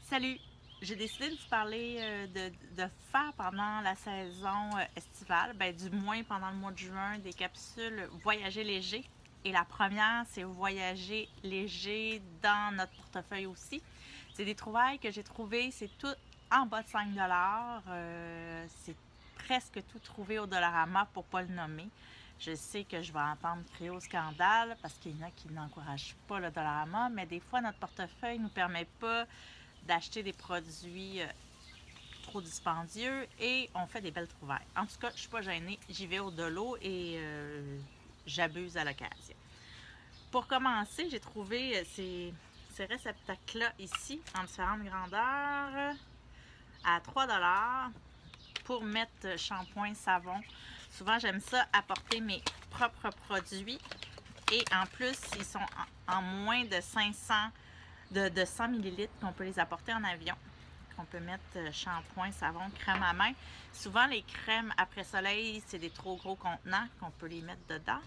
Salut! J'ai décidé de vous parler de faire pendant la saison estivale, ben, du moins pendant le mois de juin, des capsules voyager léger. Et la première, c'est voyager léger dans notre portefeuille aussi. C'est des trouvailles que j'ai trouvées, c'est tout en bas de 5 c'est presque tout trouvé au Dollarama pour ne pas le nommer. Je sais que je vais entendre crier au scandale parce qu'il y en a qui n'encouragent pas le Dollarama, mais des fois, notre portefeuille ne nous permet pas d'acheter des produits trop dispendieux et on fait des belles trouvailles. En tout cas, je ne suis pas gênée, j'y vais au dolo et j'abuse à l'occasion. Pour commencer, j'ai trouvé ces réceptacles-là ici, en différentes grandeurs, à 3 pour mettre shampoing, savon. Souvent, j'aime ça apporter mes propres produits et en plus, ils sont en moins de 500 de 100 ml qu'on peut les apporter en avion. On peut mettre shampoing, savon, crème à main. Souvent, les crèmes après soleil, c'est des trop gros contenants qu'on peut les mettre dedans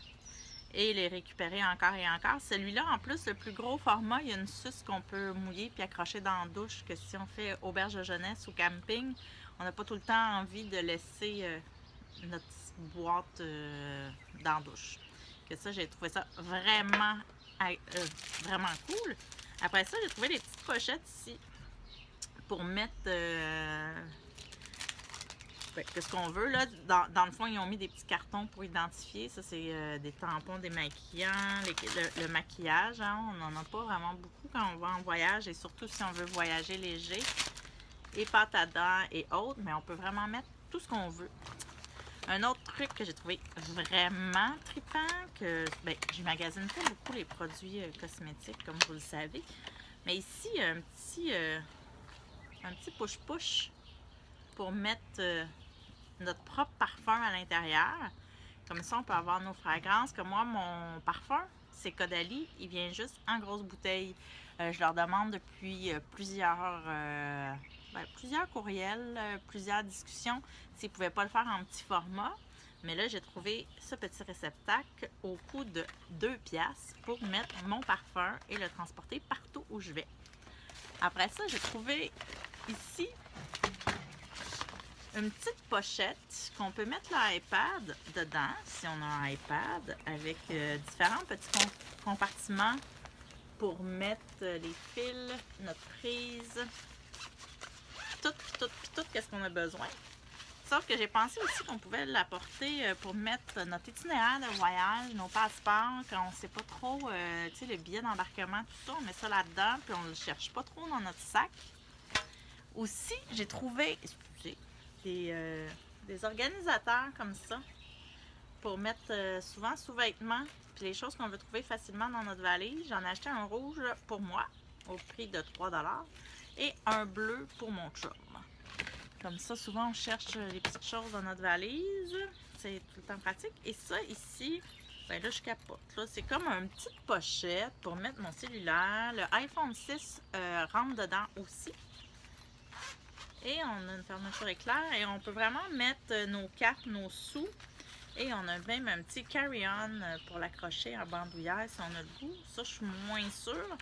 et les récupérer encore et encore. Celui-là, en plus, le plus gros format, il y a une suce qu'on peut mouiller puis accrocher dans la douche, que si on fait auberge de jeunesse ou camping, on n'a pas tout le temps envie de laisser notre boîte dans la douche. Que ça, j'ai trouvé ça vraiment cool. Après ça, j'ai trouvé des petites pochettes ici pour mettre qu'est-ce qu'on veut. Là, dans le fond, ils ont mis des petits cartons pour identifier. Ça, c'est des tampons démaquillants, le maquillage. Hein, on n'en a pas vraiment beaucoup quand on va en voyage et surtout si on veut voyager léger. Et pâte à dents et autres, mais on peut vraiment mettre tout ce qu'on veut. Un autre truc que j'ai trouvé vraiment trippant, que je magasine pas beaucoup les produits cosmétiques, comme vous le savez. Mais ici, un petit push-push pour mettre notre propre parfum à l'intérieur. Comme ça, on peut avoir nos fragrances. Comme moi, mon parfum, c'est Caudalie. Il vient juste en grosse bouteille. Je leur demande depuis plusieurs courriels, plusieurs discussions s'ils ne pouvaient pas le faire en petit format. Mais là, j'ai trouvé ce petit réceptacle au coût de 2$ pour mettre mon parfum et le transporter partout où je vais. Après ça, j'ai trouvé ici une petite pochette qu'on peut mettre l'iPad dedans, si on a un iPad, avec différents petits compartiments pour mettre les fils, notre prise, tout qu'est-ce qu'on a besoin. Sauf que j'ai pensé aussi qu'on pouvait l'apporter pour mettre notre itinéraire de voyage, nos passeports, quand on ne sait pas trop, tu sais, le billet d'embarquement, tout ça, on met ça là-dedans, puis on ne le cherche pas trop dans notre sac. Aussi, j'ai trouvé, des organisateurs comme ça pour mettre souvent sous-vêtements, puis les choses qu'on veut trouver facilement dans notre valise. J'en ai acheté un rouge pour moi, au prix de 3$ et un bleu pour mon chum. Comme ça, souvent, on cherche les petites choses dans notre valise. C'est tout le temps pratique. Et ça, ici, ben là, je capote. Là, c'est comme une petite pochette pour mettre mon cellulaire. Le iPhone 6 rentre dedans aussi. Et on a une fermeture éclair. Et on peut vraiment mettre nos cartes, nos sous. Et on a même un petit carry-on pour l'accrocher en bandoulière si on a le goût. Ça, je suis moins sûre.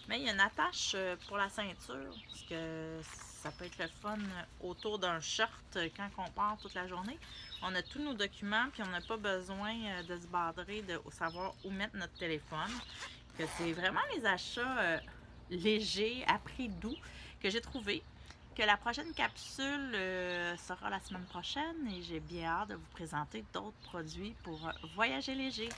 Mais il y a une attache pour la ceinture. Parce que ça peut être le fun autour d'un short quand on part toute la journée. On a tous nos documents, puis on n'a pas besoin de se badrer de savoir où mettre notre téléphone. Que c'est vraiment les achats légers, à prix doux, que j'ai trouvé. Que la prochaine capsule sera la semaine prochaine et j'ai bien hâte de vous présenter d'autres produits pour voyager léger.